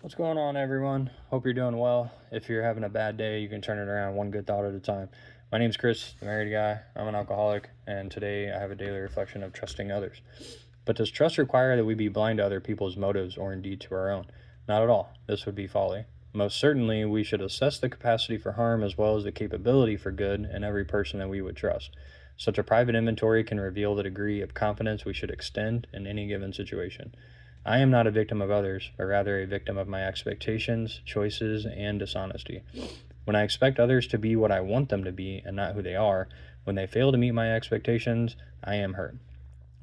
What's going on, everyone? Hope you're doing well. If you're having a bad day, you can turn it around one good thought at a time. My name's Chris, the married guy. I'm an alcoholic, and today I have a daily reflection of trusting others. But does trust require that we be blind to other people's motives or indeed to our own? Not at all. This would be folly. Most certainly, we should assess the capacity for harm as well as the capability for good in every person that we would trust. Such a private inventory can reveal the degree of confidence we should extend in any given situation. I am not a victim of others, but rather a victim of my expectations, choices, and dishonesty. When I expect others to be what I want them to be and not who they are, when they fail to meet my expectations, I am hurt.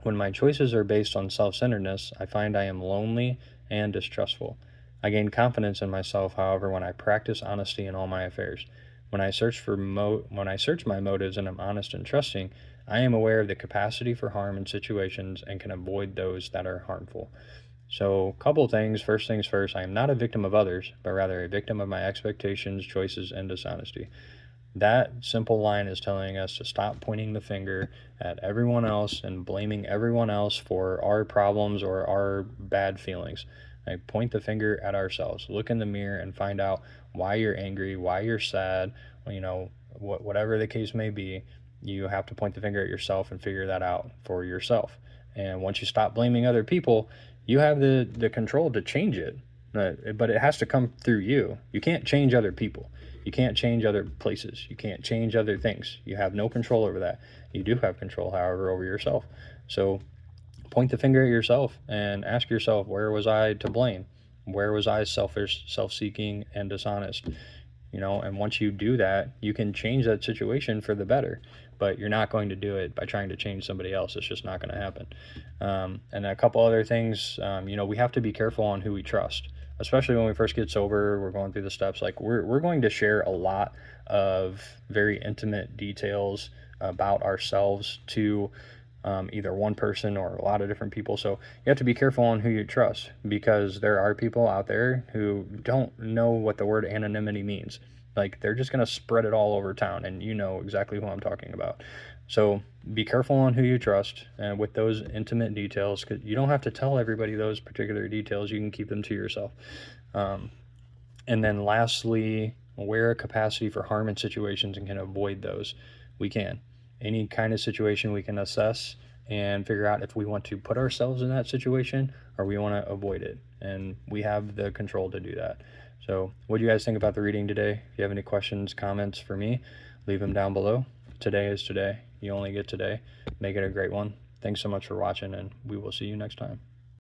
When my choices are based on self centeredness, I find I am lonely and distrustful. I gain confidence in myself, however, when I practice honesty in all my affairs. When I search my motives and am honest and trusting, I am aware of the capacity for harm in situations and can avoid those that are harmful. So, couple things. First things first, I am not a victim of others, but rather a victim of my expectations, choices, and dishonesty. That simple line is telling us to stop pointing the finger at everyone else and blaming everyone else for our problems or our bad feelings. Like, point the finger at ourselves. Look in the mirror and find out why you're angry, why you're sad, whatever the case may be. You have to point the finger at yourself and figure that out for yourself. And once you stop blaming other people, you have the control to change it. But it has to come through you. You can't change other people. You can't change other places. You can't change other things. You have no control over that. You do have control, however, over yourself. So point the finger at yourself and ask yourself, where was I to blame? Where was I selfish, self-seeking, and dishonest? And once you do that, you can change that situation for the better. But you're not going to do it by trying to change somebody else. It's just not going to happen. And a couple other things, we have to be careful on who we trust, especially when we first get sober. We're going through the steps. Like, we're going to share a lot of very intimate details about ourselves to either one person or a lot of different people. So you have to be careful on who you trust, because there are people out there who don't know what the word anonymity means. Like, they're just going to spread it all over town, and you know exactly who I'm talking about. So be careful on who you trust and with those intimate details, because you don't have to tell everybody those particular details. You can keep them to yourself. And then lastly, aware of capacity for harm in situations and can avoid those. We can. Any kind of situation we can assess and figure out if we want to put ourselves in that situation or we want to avoid it. And we have the control to do that. So what do you guys think about the reading today? If you have any questions, comments for me, leave them down below. Today is today. You only get today. Make it a great one. Thanks so much for watching, and we will see you next time.